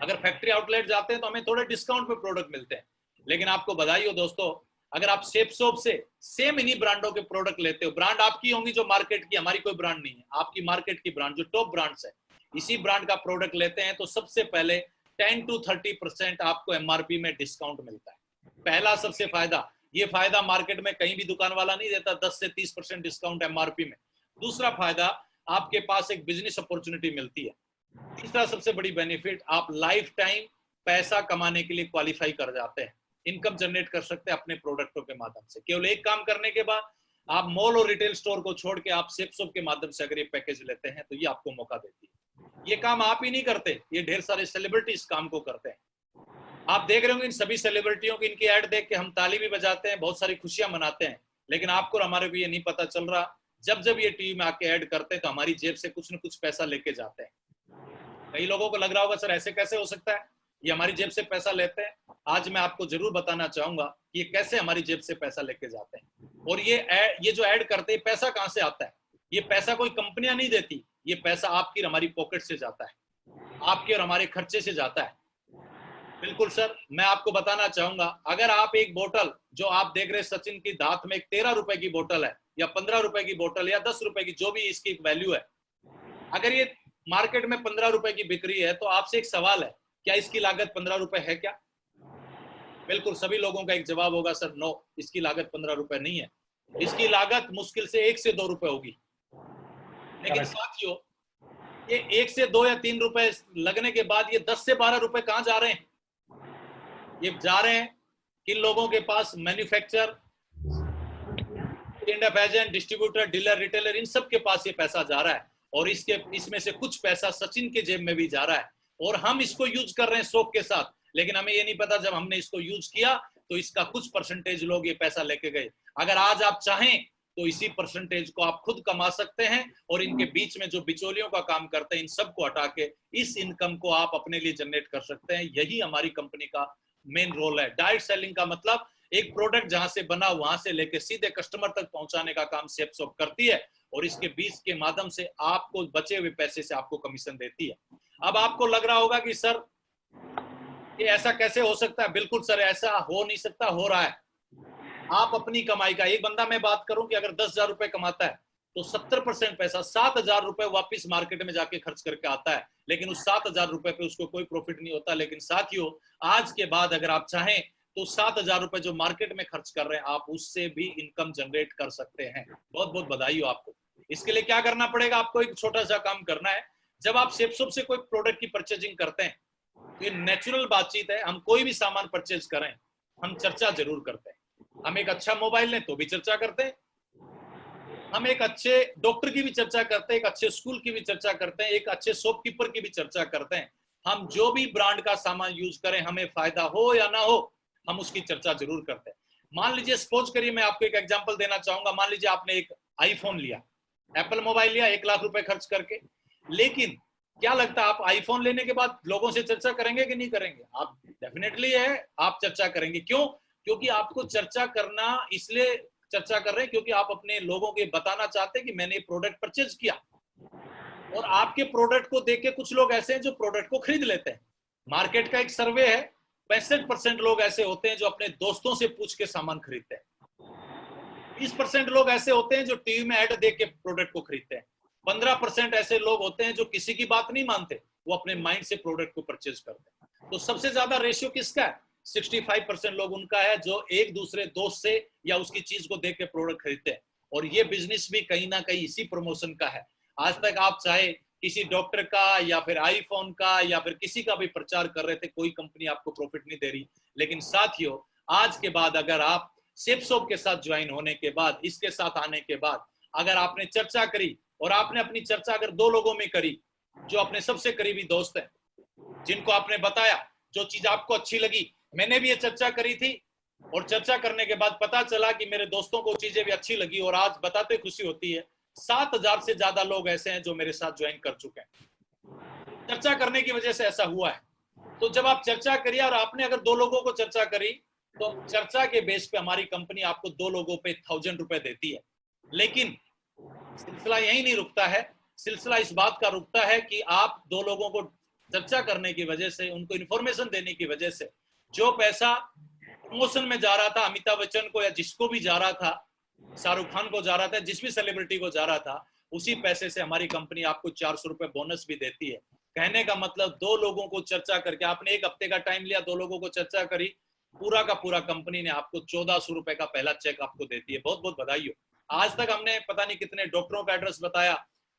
अगर फैक्ट्री आउटलेट जाते हैं तो हमें थोड़े डिस्काउंट पे प्रोडक्ट मिलते हैं। लेकिन आपको बधाई हो दोस्तों, अगर आप सेपसॉप से सेम इन्हीं ब्रांडों के प्रोडक्ट लेते हो, ब्रांड आपकी होंगी जो मार्केट की, हमारी कोई ब्रांड नहीं है, आपकी मार्केट की ब्रांड जो टॉप ब्रांड्स है, इसी ब्रांड का प्रोडक्ट लेते हैं तो सबसे पहले 10 to 30% आपको एमआरपी में डिस्काउंट मिलता है। पहला सबसे फायदा, ये फायदा मार्केट में कहीं भी दुकान वाला नहीं देता, 10 से 30% डिस्काउंट एमआरपी में। दूसरा फायदा, आपके पास एक बिजनेस अपॉर्चुनिटी मिलती है। तीसरा सबसे बड़ी बेनिफिट, आप लाइफ टाइम पैसा कमाने के लिए क्वालिफाई कर जाते हैं, इनकम जनरेट कर सकते हैं अपने प्रोडक्टों के माध्यम से। केवल एक काम करने के बाद आप मॉल और रिटेल स्टोर को छोड़ के आप सेपसॉप के माध्यम से अगर ये पैकेज लेते हैं तो ये आपको मौका देती है। ये काम आप ही नहीं करते, ये ढेर सारे सेलिब्रिटी इस काम को करते हैं। आप देख रहे होंगे इन सभी सेलिब्रिटियों की इनकी एड देख के हम ताली भी बजाते हैं, बहुत सारी खुशियां मनाते हैं, लेकिन आपको और हमारे को ये नहीं पता चल रहा, जब जब ये टीवी में आके ऐड करते हैं तो हमारी जेब से कुछ न कुछ पैसा लेके जाते हैं। कई लोगों को लग रहा होगा सर ऐसे कैसे हो सकता है, ये हमारी जेब से पैसा लेते हैं। आज मैं आपको जरूर बताना चाहूंगा कि ये कैसे हमारी जेब से पैसा लेके जाते हैं। और ये जो ऐड करते हैं, पैसा कहां से आता है? ये पैसा कोई कंपनियां नहीं देती, ये पैसा आपकी और हमारी पॉकेट से जाता है, आपके और हमारे खर्चे से जाता है। बिल्कुल सर, मैं आपको बताना चाहूंगा, अगर आप एक बोतल जो आप देख रहे हैं सचिन की दांत में, एक 13 रुपए की बोतल है या 15 रुपए की बोतल या 10 रुपए की, जो भी इसकी वैल्यू है, अगर ये मार्केट में 15 रुपए की बिक्री है तो आपसे एक सवाल है, क्या इसकी लागत 15 रुपए है क्या? बिल्कुल सभी लोगों का एक जवाब होगा, सर नो, इसकी लागत 15 रुपए नहीं है, इसकी लागत मुश्किल से 1 से 2 रुपए होगी। लेकिन साथियों, ये 1 से 2 या 3 रुपए लगने के बाद ये 10 से 12 रुपए कहां जा रहे हैं? ये जा रहे हैं किन लोगों के पास? Manufacturer, agent, distributor, dealer, retailer, इन सब के पास ये पैसा जा रहा है। और इसमें से कुछ पैसा सचिन के जेब में भी जा रहा है और हम इसको यूज कर रहे हैं शौक के साथ, लेकिन हमें ये नहीं पता जब हमने इसको यूज किया तो इसका कुछ परसेंटेज लोग ये पैसा लेके गए। अगर आज आप चाहें तो इसी परसेंटेज को आप खुद कमा सकते हैं और इनके बीच में जो बिचौलियों का काम करते हैं इन सबको हटा के इस इनकम को आप अपने लिए जनरेट कर सकते हैं। यही हमारी कंपनी का मेन रोल है। डायरेक्ट सेलिंग का मतलब एक प्रोडक्ट जहां से बना वहां से लेके सीधे कस्टमर तक पहुंचाने का काम सेपसॉप करती है और इसके बीच के माध्यम से आपको बचे हुए पैसे से आपको कमीशन देती है। अब आपको लग रहा होगा कि सर ये ऐसा कैसे हो सकता है? बिल्कुल सर, ऐसा हो नहीं सकता, हो रहा है। आप अपनी कमाई का, एक बंदा मैं बात करूं कि अगर 10,000 रुपए कमाता है तो 70% पैसा 7,000 रुपए वापिस मार्केट में जाके खर्च करके आता है, लेकिन उस 7,000 रुपए पे उसको कोई प्रॉफिट नहीं होता। लेकिन साथियों, आज के बाद अगर आप चाहें तो 7,000 रुपए जो मार्केट में खर्च कर रहे हैं आप उससे भी इनकम जनरेट कर सकते हैं। बहुत बहुत बधाई हो आपको। इसके लिए क्या करना पड़ेगा? आपको एक छोटा सा काम करना है। जब आप सेपसॉप से कोई प्रोडक्ट की परचेजिंग करते हैं तो ये नेचुरल बातचीत है, हम कोई भी सामान परचेज करें हम चर्चा जरूर करते हैं। हम एक अच्छा मोबाइल लें तो भी चर्चा करते हैं, हम एक अच्छे डॉक्टर की भी चर्चा करते हैं, एक अच्छे स्कूल की भी चर्चा करते हैं, एक अच्छे शॉपकीपर की भी चर्चा करते हैं। हम जो भी ब्रांड का सामान यूज करें, हमें फायदा हो या ना हो, हम उसकी चर्चा जरूर करते हैं। मान लीजिए, सपोज करिए, मैं आपको एक एग्जांपल देना चाहूंगा। मान लीजिए आपने एक आईफोन लिया, एप्पल मोबाइल लिया 1 लाख रुपए खर्च करके, लेकिन क्या लगता है आप आईफोन लेने के बाद लोगों से चर्चा करेंगे कि नहीं करेंगे? आप डेफिनेटली है, आप चर्चा करेंगे। क्यों? क्योंकि आपको चर्चा करना इसलिए चर्चा कर रहे हैं क्योंकि आप अपने लोगों के बताना चाहते हैं कि मैंने ये प्रोडक्ट परचेज किया। और आपके प्रोडक्ट को देख के कुछ लोग ऐसे हैं जो प्रोडक्ट को खरीद लेते हैं। मार्केट का एक सर्वे है, 65% लोग ऐसे होते हैं जो अपने दोस्तों से पूछ के सामान खरीदते हैं। 20% लोग ऐसे होते हैं जो टीवी में ऐड देख के प्रोडक्ट को खरीदते हैं। 15% ऐसे लोग होते हैं जो किसी की बात नहीं मानते, वो अपने माइंड से प्रोडक्ट को परचेज करते हैं। तो सबसे ज्यादा रेशियो किसका है? 65% लोग उनका है जो एक दूसरे दोस्त से या उसकी चीज को देख के प्रोडक्ट खरीदते हैं। और ये बिजनेस भी कहीं ना कहीं इसी प्रमोशन का है। आज तक आप चाहे किसी डॉक्टर का या फिर आईफोन का या फिर किसी का भी प्रचार कर रहे थे, कोई कंपनी आपको प्रॉफिट नहीं दे रही। लेकिन साथियों, आज के बाद अगर आप सेपसॉप के साथ ज्वाइन होने के बाद, इसके साथ आने के बाद, अगर आपने चर्चा करी और आपने अपनी चर्चा अगर 2 लोगों में करी जो अपने सबसे करीबी दोस्त हैं, जिनको आपने बताया जो चीज आपको अच्छी लगी, मैंने भी ये चर्चा करी थी और चर्चा करने के बाद पता चला कि मेरे दोस्तों को चीजें भी अच्छी लगी और आज बताते खुशी होती है 7,000 से ज्यादा लोग ऐसे हैं जो मेरे साथ ज्वाइन कर चुके हैं। चर्चा करने की वजह से ऐसा हुआ है। तो जब आप चर्चा करिए और आपने अगर 2 लोगों को चर्चा करी तो चर्चा के बेस पे हमारी कंपनी आपको 2 लोगों पे 1,000 रुपए देती है। लेकिन सिलसिला यही नहीं रुकता है, सिलसिला इस बात का रुकता है कि आप 2 लोगों को चर्चा करने की वजह से, उनको इंफॉर्मेशन देने की वजह से जो पैसा प्रमोशन में जा रहा था अमिताभ बच्चन को या जिसको भी जा रहा था, शाहरुख खान को जा रहा था, जिस भी सेलिब्रिटी को जा रहा था, उसी पैसे से हमारी कंपनी आपको 400 रुपए बोनस भी देती है। कहने का मतलब 2 लोगों को चर्चा करके, आपने 1 हफ्ते का टाइम लिया, 2 लोगों को चर्चा करी, पूरा का पूरा कंपनी ने आपको 1,400 रुपए का पहला चेक आपको देती है। बहुत बहुत बधाई हो। आज तक हमने पता नहीं कितने डॉक्टरों का एड्रेस बताया,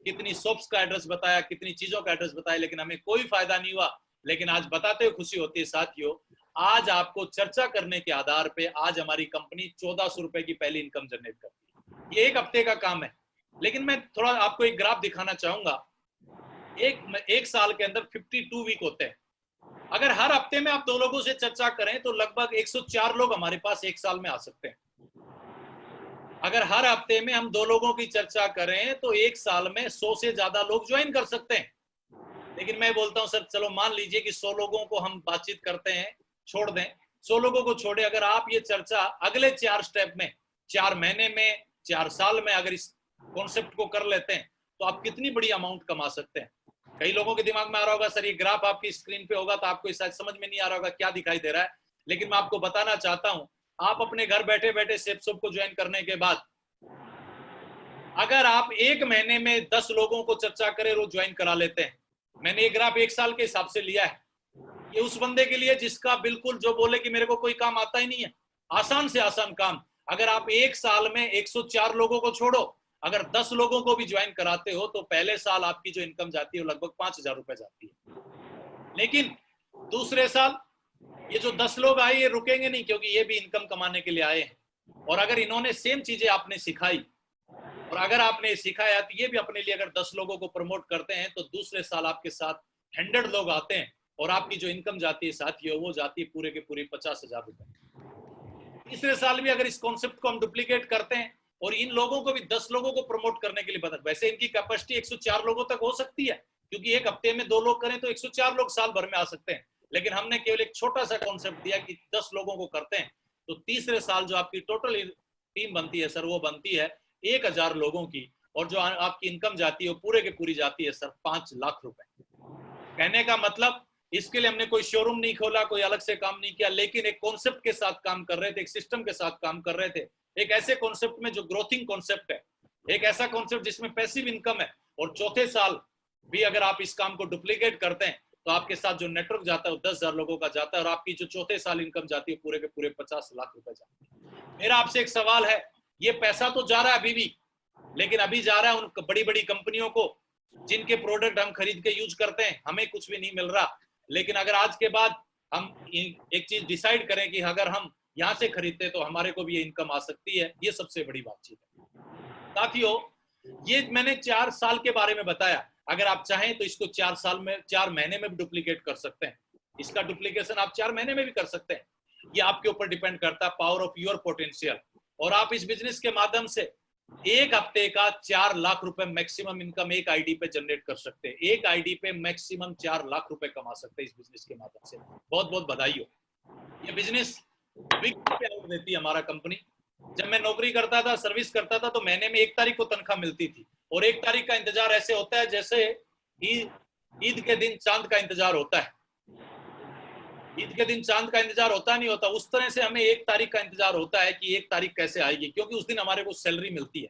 कितनी शॉप्स का एड्रेस बताया, कितनी चीजों का एड्रेस बताया, लेकिन हमें कोई फायदा नहीं हुआ। लेकिन आज बताते हुए खुशी होती है साथियों, आज आपको चर्चा करने के आधार पे आज हमारी कंपनी 1,400 रुपए की पहली इनकम जनरेट करती है। ये 1 हफ्ते का काम है। लेकिन मैं थोड़ा आपको एक ग्राफ दिखाना चाहूंगा। एक साल के अंदर 52 वीक होते हैं। अगर हर हफ्ते में आप 2 लोगों से चर्चा करें तो लगभग 104 लोग हमारे पास 1 साल में आ सकते हैं। अगर हर हफ्ते में हम 2 लोगों की चर्चा करें तो 1 साल में 100 से ज्यादा लोग ज्वाइन कर सकते हैं। लेकिन मैं बोलता हूं सर, चलो मान लीजिए कि 100 लोगों को हम बातचीत करते हैं, छोड़ दें, 100 लोगों को छोड़े, अगर आप ये चर्चा अगले 4 स्टेप में, 4 महीने में, 4 साल में अगर इस कॉन्सेप्ट को कर लेते हैं तो आप कितनी बड़ी अमाउंट कमा सकते हैं। कई लोगों के दिमाग में आ रहा होगा सर ये ग्राफ आपकी स्क्रीन पे होगा तो आपको शायद समझ में नहीं आ रहा होगा क्या दिखाई दे रहा है। लेकिन मैं आपको बताना चाहता हूं, आप अपने घर बैठे बैठे सेपसॉप को ज्वाइन करने के बाद अगर आप एक महीने में 10 लोगों को चर्चा करें वो ज्वाइन करा लेते हैं। मैंने ये ग्राफ 1 साल के हिसाब से लिया है। ये उस बंदे के लिए जिसका बिल्कुल जो बोले कि मेरे को कोई काम आता ही नहीं है, आसान से आसान काम। अगर आप 1 साल में 104 लोगों को छोड़ो, अगर 10 लोगों को भी ज्वाइन कराते हो तो पहले साल आपकी जो इनकम जाती है वो लगभग 5,000 रुपए जाती है। लेकिन दूसरे साल ये जो 10 लोग आए ये रुकेंगे नहीं, क्योंकि ये भी इनकम कमाने के लिए आए हैं। और अगर इन्होंने सेम चीजें आपने सिखाई और अगर आपने सिखाया तो ये भी अपने लिए अगर 10 लोगों को प्रमोट करते हैं तो दूसरे साल आपके साथ 100 लोग आते हैं और आपकी जो इनकम जाती है साथियों वो जाती है पूरे के पूरे 50,000 रुपए। तीसरे साल भी अगर इस कॉन्सेप्ट को हम डुप्लीकेट करते हैं और इन लोगों को भी 10 लोगों को प्रमोट करने के लिए बता, वैसे इनकी कैपेसिटी 104 लोगों तक हो सकती है, क्योंकि एक हफ्ते में 2 लोग करें तो 104 लोग साल भर में आ सकते हैं। लेकिन हमने केवल एक छोटा सा कॉन्सेप्ट दिया कि 10 लोगों को करते हैं तो तीसरे साल जो आपकी टोटल टीम बनती है सर वो बनती है 1,000 लोगों की, और जो आपकी इनकम जाती है वो पूरे के पूरी जाती है सर 5 लाख रुपए। कहने का मतलब इसके लिए हमने कोई शोरूम नहीं खोला, कोई अलग से काम नहीं किया, लेकिन एक कॉन्सेप्ट के साथ काम कर रहे थे, एक सिस्टम के साथ काम कर रहे थे, एक ऐसे कॉन्सेप्ट में जो ग्रोथिंग कॉन्सेप्ट है, एक ऐसा कॉन्सेप्ट जिसमें पैसिव इनकम है। और चौथे साल भी अगर आप इस काम को डुप्लीकेट करते हैं तो आपके साथ जो नेटवर्क जाता है वो 10,000 लोगों का जाता है और आपकी जो चौथे साल इनकम जाती है पूरे के पूरे 50 लाख रुपए जाती है। मेरा आपसे एक सवाल है, ये पैसा तो जा रहा है अभी भी, लेकिन अभी जा रहा है उन बड़ी बड़ी कंपनियों को जिनके प्रोडक्ट हम खरीद के यूज करते हैं, हमें कुछ भी नहीं मिल रहा। लेकिन अगर आज के बाद हम एक चीज डिसाइड करें कि अगर हम यहाँ से खरीदते तो हमारे को भी ये इनकम आ सकती है, ये सबसे बड़ी बातचीत है। साथियों, ये मैंने 4 साल के बारे में बताया, अगर आप चाहें तो इसको 4 साल में 4 महीने में भी डुप्लीकेट कर सकते हैं। इसका डुप्लीकेशन आप 4 महीने में भी कर सकते हैं, ये आपके ऊपर डिपेंड करता है, पावर ऑफ योर पोटेंशियल। और आप इस बिजनेस के माध्यम से एक हफ्ते का 4 लाख रुपए मैक्सिमम इनकम एक आईडी पे जनरेट कर सकते हैं। एक आईडी पे मैक्सिमम 4 लाख रुपए कमा सकते हैं इस बिजनेस के माध्यम से। बहुत बहुत बधाई हो। ये बिजनेस वीकली पे आउट देती है हमारा कंपनी। जब मैं नौकरी करता था, सर्विस करता था, तो महीने में 1 तारीख को तनख्वाह मिलती थी और 1 तारीख का इंतजार ऐसे होता है जैसे ईद के दिन चांद का इंतजार होता है। ईद के दिन चांद का इंतजार होता नहीं होता, उस तरह से हमें 1 तारीख का इंतजार होता है कि 1 तारीख कैसे आएगी, क्योंकि उस दिन हमारे को सैलरी मिलती है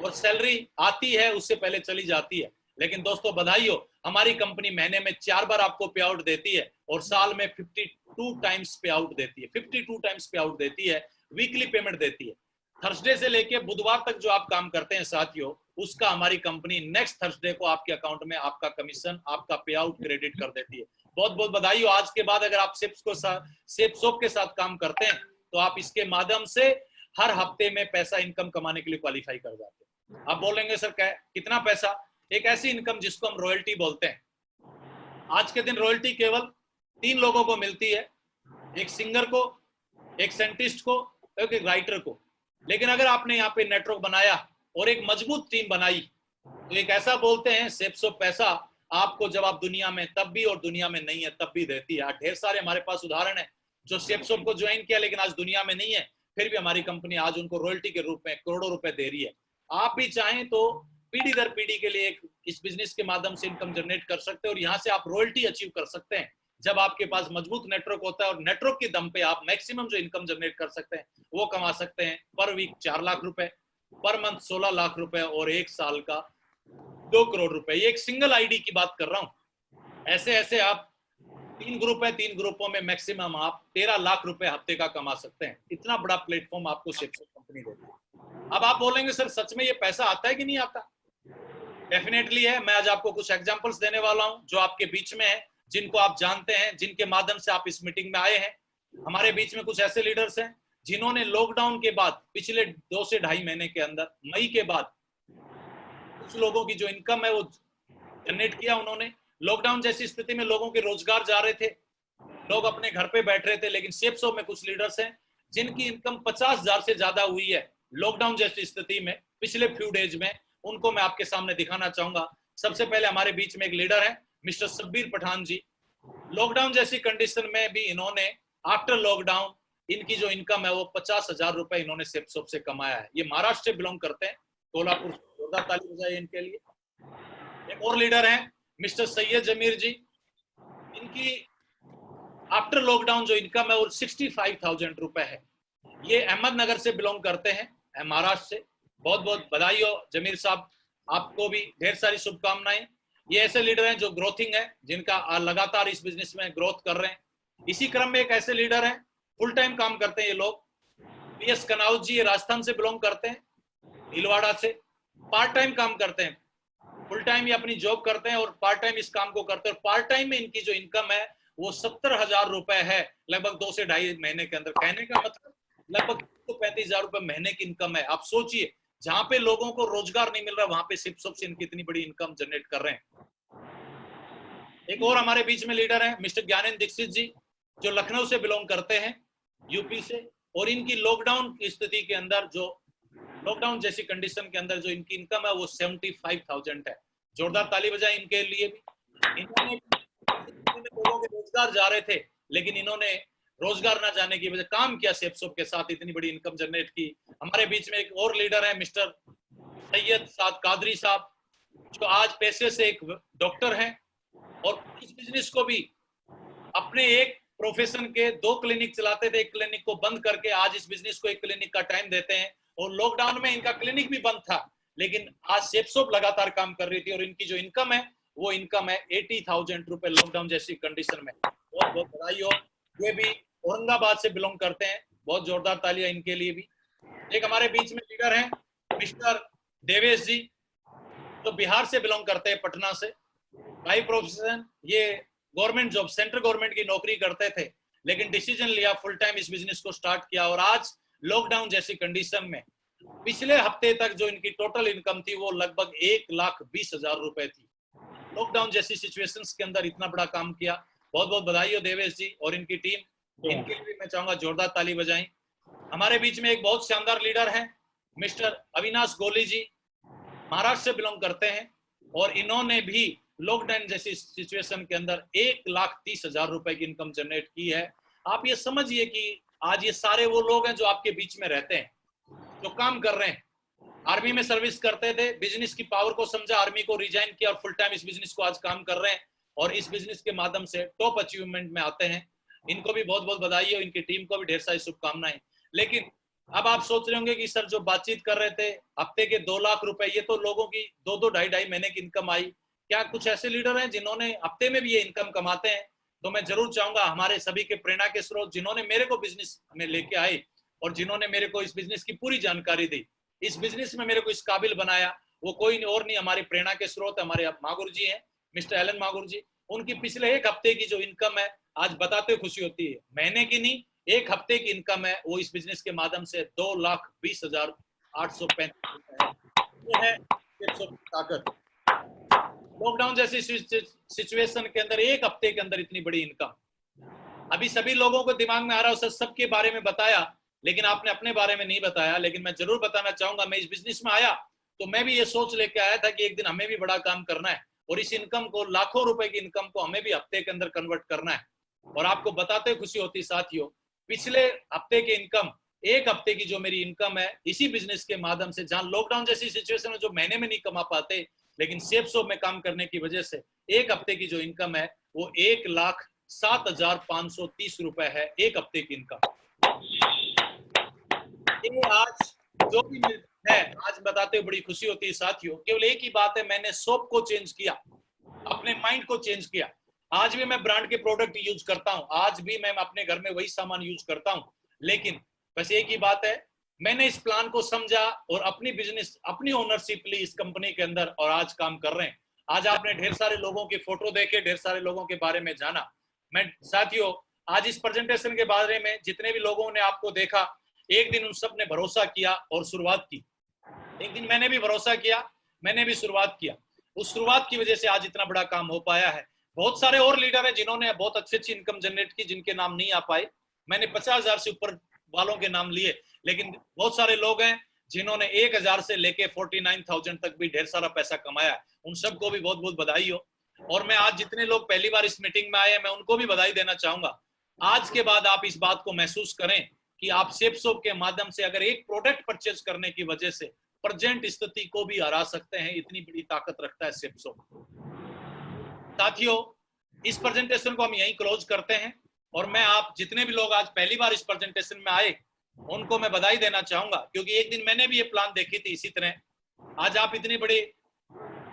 और सैलरी आती है उससे पहले चली जाती है। लेकिन दोस्तों बधाई हो, हमारी कंपनी महीने में 4 बार आपको पे आउट देती है और साल में 52 टाइम्स पे आउट देती है। 52 टाइम्स पे आउट देती है, वीकली पेमेंट देती है। थर्सडे से लेके बुधवार तक जो आप काम करते हैं साथियों, उसका हमारी कंपनी नेक्स्ट थर्सडे को आपके अकाउंट में आपका कमीशन, आपका पे आउट क्रेडिट कर देती है। बहुत बहुत बधाई हो। आज के बाद अगर आप सेप्सोप के साथ काम करते हैं तो आप इसके माध्यम से हर हफ्ते में पैसा इनकम कमाने के लिए क्वालिफाई कर जाते हैं। आप बोलेंगे सर कितना पैसा? एक ऐसी इनकम जिसको हम रॉयल्टी बोलते हैं। आज के दिन रॉयल्टी केवल 3 लोगों को मिलती है, एक सिंगर को, एक साइंटिस्ट को, एक राइटर को। लेकिन अगर आपने यहाँ पे नेटवर्क बनाया और एक मजबूत टीम बनाई तो एक ऐसा बोलते हैं सेप्सोप पैसा आपको जब आप दुनिया में तब भी और दुनिया में नहीं है तब भी देती है। ढेर सारे हमारे पास उदाहरण है जो सेप्सोप को ज्वाइन किया लेकिन आज दुनिया में नहीं है, फिर भी हमारी कंपनी आज उनको रॉयल्टी के रूप में करोड़ों रुपए दे रही है। आप भी चाहें तो पीढ़ी दर पीढ़ी के लिए इस बिजनेस के माध्यम से इनकम जनरेट कर सकते हैं और यहाँ से आप रॉयल्टी अचीव कर सकते हैं। जब आपके पास मजबूत नेटवर्क होता है और नेटवर्क के दम पे आप मैक्सिमम जो इनकम जनरेट कर सकते हैं वो कमा सकते हैं। पर वीक 4 लाख रुपए, पर मंथ 16 लाख रुपए और 1 साल का 2 करोड़ रुपए। ये एक सिंगल आईडी की बात कर रहा हूं। ऐसे ऐसे आप 3 ग्रुप है, 3 ग्रुपों में मैक्सिमम आप 13 लाख रुपए हफ्ते का कमा सकते हैं। इतना बड़ा प्लेटफॉर्म आपको सेप्सोप कंपनी देती है। अब आप बोलेंगे सर सच में ये पैसा आता है कि नहीं आता? डेफिनेटली है। मैं आज आपको कुछ एग्जांपल्स देने वाला हूं जो आपके बीच में है, जिनको आप जानते हैं, जिनके माध्यम से आप इस मीटिंग में आए हैं। हमारे बीच में कुछ ऐसे लीडर्स हैं जिन्होंने लॉकडाउन के बाद पिछले 2 से ढाई महीने के अंदर, मई के बाद, कुछ लोगों की जो इनकम है वो जनरेट किया उन्होंने। लॉकडाउन जैसी स्थिति में लोगों के रोजगार जा रहे थे, लोग अपने घर पे बैठ रहे थे, लेकिन सेप्सोप में कुछ लीडर्स हैं जिनकी इनकम 50,000 से ज्यादा हुई है लॉकडाउन जैसी स्थिति में पिछले फ्यू डेज में। उनको मैं आपके सामने दिखाना चाहूंगा। सबसे पहले हमारे बीच में एक लीडर है मिस्टर शब्बीर पठान जी। लॉकडाउन जैसी कंडीशन में भी इन्होंने आफ्टर लॉकडाउन इनकी जो इनकम है वो 50,000 रुपए इन्होंने सेप्सोप से कमाया है। ये महाराष्ट्र से बिलोंग करते हैं, कोल्हापुर। जोरदार ताली बजाइए इनके लिए। एक और लीडर है मिस्टर सैयद जमीर जी। इनकी आफ्टर लॉकडाउन जो इनकम है वो 65,000 रुपए है। ये अहमदनगर से बिलोंग करते हैं, महाराष्ट्र से। बहुत बहुत बधाई हो जमीर साहब, आपको भी ढेर सारी शुभकामनाएं। ये ऐसे लीडर हैं जो ग्रोथिंग है, जिनका लगातार इस बिजनेस में ग्रोथ कर रहे हैं। इसी क्रम में एक ऐसे लीडर हैं, फुल टाइम काम करते हैं ये लोग, PS कनाउज जी, ये राजस्थान से बिलोंग करते हैं, भीलवाड़ा से। पार्ट टाइम काम करते हैं, फुल टाइम ये अपनी जॉब करते हैं और पार्ट टाइम इस काम को करते हैं। और पार्ट टाइम में इनकी जो इनकम है वो 70,000 रुपए है, लगभग 2 से ढाई महीने के अंदर। कहने का मतलब लगभग 35,000 रुपए महीने की इनकम है। आप सोचिए, जहां पे लोगों को रोजगार नहीं मिल रहा, वहां पे सिर्फ सबसे इनकी इतनी बड़ी इनकम जनरेट कर रहे हैं। एक और हमारे बीच में लीडर है मिस्टर ज्ञानेंद्र दीक्षित जी, जो लखनऊ से बिलोंग करते हैं, यूपी से। और इनकी लॉकडाउन की स्थिति के अंदर, जो लॉकडाउन जैसी कंडीशन के अंदर जो इनकी इनकम है वो 75,000 है। जोरदार ताली बजाएं इनके लिए भी। इन्होंने लोगों के रोजगार जा रहे थे, लेकिन इन्होंने रोजगार ना जाने की वजह काम किया, सेप्सोप के साथ इतनी बड़ी इनकम जनरेट की। हमारे बीच में एक और लीडर है मिस्टर सैयद साद कादरी साहब, जो आज पैसे से एक डॉक्टर हैं और इस बिजनेस को भी अपने एक प्रोफेशन के 2 क्लिनिक चलाते थे, एक क्लिनिक को बंद करके आज इस बिजनेस को 1 क्लिनिक का टाइम देते हैं। और लॉकडाउन में इनका क्लिनिक भी बंद था, लेकिन आज सेप्सोप लगातार काम कर रही थी और इनकी जो इनकम है वो इनकम है 80,000 रुपए लॉकडाउन जैसी कंडीशन में। बहुत बहुत बधाई हो। ये भी औरंगाबाद से बिलोंग करते हैं, बहुत जोरदार तालियां इनके लिए भी। एक हमारे बीच में लीडर हैं मिस्टर देवेश जी, जो बिहार से बिलोंग करते हैं, पटना से। बाई प्रोफेशन ये गवर्नमेंट जॉब, सेंट्रल गवर्नमेंट की नौकरी करते थे, लेकिन डिसीजन लिया, फुल टाइम इस बिजनेस को स्टार्ट किया। और आज लॉकडाउन जैसी कंडीशन में पिछले हफ्ते तक जो इनकी टोटल इनकम थी वो लगभग 1,20,000 रुपए थी। लॉकडाउन जैसी सिचुएशंस के अंदर इतना बड़ा काम किया। बहुत बहुत बधाई हो देवेश जी और इनकी टीम। इनके लिए मैं चाहूंगा जोरदार ताली बजाएं। हमारे बीच में एक बहुत शानदार लीडर है मिस्टर अविनाश गोली जी, महाराष्ट्र से बिलोंग करते हैं और इन्होंने भी लॉकडाउन जैसी सिचुएशन के अंदर 1,30,000 रुपए की इनकम जनरेट की है। आप ये समझिए कि आज ये सारे वो लोग हैं जो आपके बीच में रहते हैं, जो काम कर रहे हैं। आर्मी में सर्विस करते थे, बिजनेस की पावर को समझा, आर्मी को रिजाइन किया और फुल टाइम इस बिजनेस को आज काम कर रहे हैं और इस बिजनेस के माध्यम से टॉप अचीवमेंट में आते हैं। इनको भी बहुत बहुत बधाई हो, इनकी टीम को भी ढेर सारी शुभकामनाएं। लेकिन अब आप सोच रहे होंगे कि सर जो बातचीत कर रहे थे हफ्ते के 2 लाख रुपए, ये तो लोगों की 2-2 ढाई महीने की इनकम आई। क्या कुछ ऐसे लीडर हैं जिन्होंने हफ्ते में भी ये इनकम कमाते हैं? तो मैं जरूर चाहूंगा हमारे सभी के प्रेरणा के स्रोत, जिन्होंने मेरे को बिजनेस में लेके आए और जिन्होंने मेरे को इस बिजनेस की पूरी जानकारी दी, इस बिजनेस में मेरे को इस काबिल बनाया, वो कोई और नहीं, हमारी प्रेरणा के स्रोत हमारे मागुर जी हैं, मिस्टर एलन मागुर जी। उनकी पिछले 1 हफ्ते की जो इनकम है आज बताते खुशी होती है, महीने की नहीं 1 हफ्ते की इनकम है वो इस बिजनेस के माध्यम से 2,20,835 रुपए है। ताकत लॉकडाउन जैसी सिचुएशन के अंदर 1 हफ्ते के अंदर इतनी बड़ी इनकम। अभी सभी लोगों को दिमाग में आ रहा है सबके बारे में बताया, लेकिन आपने अपने बारे में नहीं बताया। लेकिन मैं जरूर बताना चाहूंगा, मैं इस बिजनेस में आया तो मैं भी ये सोच लेके आया था कि एक दिन हमें भी बड़ा काम करना है और इस इनकम को, लाखों रुपए की इनकम को हमें भी हफ्ते के अंदर कन्वर्ट करना है। और आपको बताते खुशी होती साथियों, पिछले हफ्ते की इनकम, 1 हफ्ते की जो मेरी इनकम है इसी बिजनेस के माध्यम से, जहां लॉकडाउन जैसी सिचुएशन में जो महीने में नहीं कमा पाते, लेकिन सेप्सोप में काम करने की वजह से 1 हफ्ते की जो इनकम है वो 1,07,530 रुपए है, 1 हफ्ते की इनकम। आज जो भी है, आज बताते हुए बड़ी खुशी होती है साथियों। केवल एक ही बात है, मैंने सोप को चेंज किया, अपने माइंड को चेंज किया। आज भी मैं ब्रांड के प्रोडक्ट यूज करता हूं, आज भी मैं अपने घर में वही सामान यूज करता हूं, लेकिन बस एक ही बात है, मैंने इस प्लान को समझा और अपनी बिजनेस, अपनी ओनरशिप ली इस कंपनी के अंदर और आज काम कर रहे हैं। आज आपने ढेर सारे लोगों की फोटो देखे, ढेर सारे लोगों के बारे में जाना। मैं साथियों आज इस प्रेजेंटेशन के बारे में जितने भी लोगों ने आपको देखा, एक दिन उन सब ने भरोसा किया और शुरुआत की। एक दिन मैंने भी भरोसा किया, मैंने भी शुरुआत किया। उस शुरुआत की वजह से आज इतना बड़ा काम हो पाया है। बहुत सारे और लीडर हैं जिन्होंने बहुत अच्छी इनकम जनरेट की, जिनके नाम नहीं आ पाए। मैंने 50,000 से ऊपर वालों के नाम लिए, लेकिन बहुत सारे लोग हैं जिन्होंने 1,000 से लेके 49,000 तक भी ढेर सारा पैसा कमाया। उन सबको भी बहुत बहुत बधाई हो। और मैं आज जितने लोग पहली बार इस मीटिंग में आए हैं, मैं उनको भी बधाई देना चाहूंगा। आज के बाद आप इस बात को महसूस करें कि आप सेप्सोप के माध्यम से अगर एक प्रोडक्ट परचेज करने की वजह से प्रेजेंट स्थिति को भी हरा सकते हैं, इतनी बड़ी ताकत रखता है सेप्सोप। साथियों इस प्रेजेंटेशन को हम यहीं क्लोज करते हैं और मैं, आप जितने भी लोग आज पहली बार इस प्रेजेंटेशन में आए, उनको मैं बधाई देना चाहूंगा, क्योंकि एक दिन मैंने भी ये प्लान देखी थी इसी तरह। आज आप इतनी बड़ी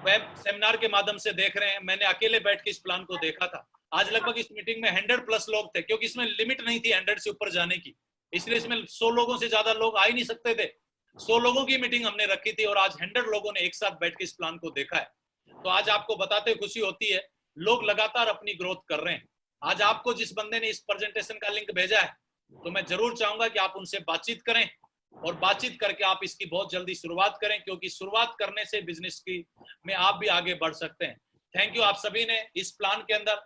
वेब सेमिनार के माध्यम से देख रहे हैं, मैंने अकेले बैठ के इस प्लान को देखा था। आज लगभग इस मीटिंग में 100+ लोग थे, क्योंकि इसमें लिमिट नहीं थी 100 से ऊपर जाने की, इसलिए इसमें 100 लोगों से ज्यादा लोग आ ही नहीं सकते थे। 100 लोगों की मीटिंग हमने रखी थी और आज 100 लोगों ने एक साथ बैठ के इस प्लान को देखा है। तो आज आपको बताते खुशी होती है, लोग लगातार अपनी ग्रोथ कर रहे हैं। आज आपको जिस बंदे ने इस प्रेजेंटेशन का लिंक भेजा है, तो मैं जरूर चाहूंगा कि आप उनसे बातचीत करें और बातचीत करके आप इसकी बहुत जल्दी शुरुआत करें, क्योंकि शुरुआत करने से बिजनेस की में आप भी आगे बढ़ सकते हैं। थैंक यू, आप सभी ने इस प्लान के अंदर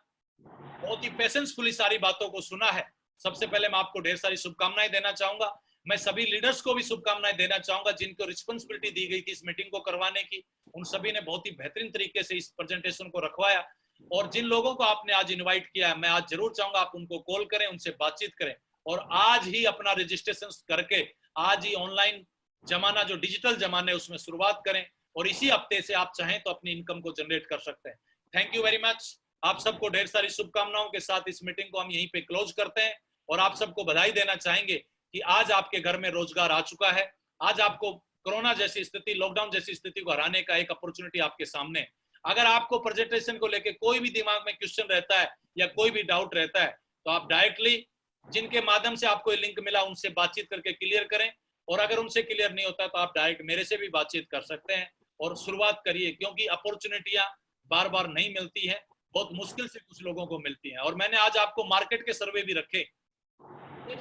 बहुत ही पेशेंसफुली सारी बातों को सुना है। सबसे पहले मैं आपको ढेर सारी शुभकामनाएं देना चाहूंगा। मैं सभी लीडर्स को भी शुभकामनाएं देना चाहूंगा जिनको रिस्पॉन्सिबिलिटी दी गई थी इस मीटिंग को करवाने की। उन सभी ने बहुत ही बेहतरीन तरीके से इस प्रेजेंटेशन को रखवाया। और जिन लोगों को आपने आज इन्वाइट किया है, मैं आज जरूर चाहूंगा आप उनको कॉल करें, उनसे बातचीत करें और आज ही अपना रजिस्ट्रेशन करके आज ही ऑनलाइन जमाना जो डिजिटल जमाना है उसमें शुरुआत करें, और इसी हफ्ते से आप चाहें तो अपनी इनकम को जनरेट कर सकते हैं। Thank you very much. आप सबको ढेर सारी शुभकामनाओं के साथ इस मीटिंग को हम यहीं पे क्लोज करते हैं और आप सबको बधाई देना चाहेंगे कि आज आपके घर में रोजगार आ चुका है। आज आपको कोरोना जैसी स्थिति, लॉकडाउन जैसी स्थिति को हराने का एक अपॉर्चुनिटी आपके सामने है। अगर आपको प्रेजेंटेशन को लेकर कोई भी दिमाग में क्वेश्चन रहता है या कोई भी डाउट रहता है, तो आप डायरेक्टली जिनके माध्यम से आपको ये लिंक मिला उनसे बातचीत करके क्लियर करें, और अगर उनसे क्लियर नहीं होता तो आप डायरेक्ट मेरे से भी बातचीत कर सकते हैं और शुरुआत करिए, क्योंकि अपॉर्चुनिटियां बार बार नहीं मिलती है, बहुत मुश्किल से कुछ लोगों को मिलती हैं। और मैंने आज आपको मार्केट के सर्वे भी रखे।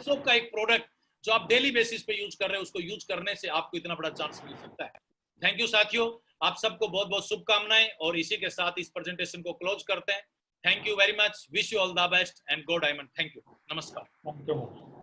सोप का एक प्रोडक्ट जो आप डेली बेसिस पे यूज कर रहे हैं, उसको यूज करने से आपको इतना बड़ा चांस मिल सकता है। थैंक यू साथियों, आप सबको बहुत बहुत शुभकामनाएं, और इसी के साथ इस प्रेजेंटेशन को क्लोज करते हैं। Thank you very much, wish you all the best and go diamond. Thank you, नमस्कार।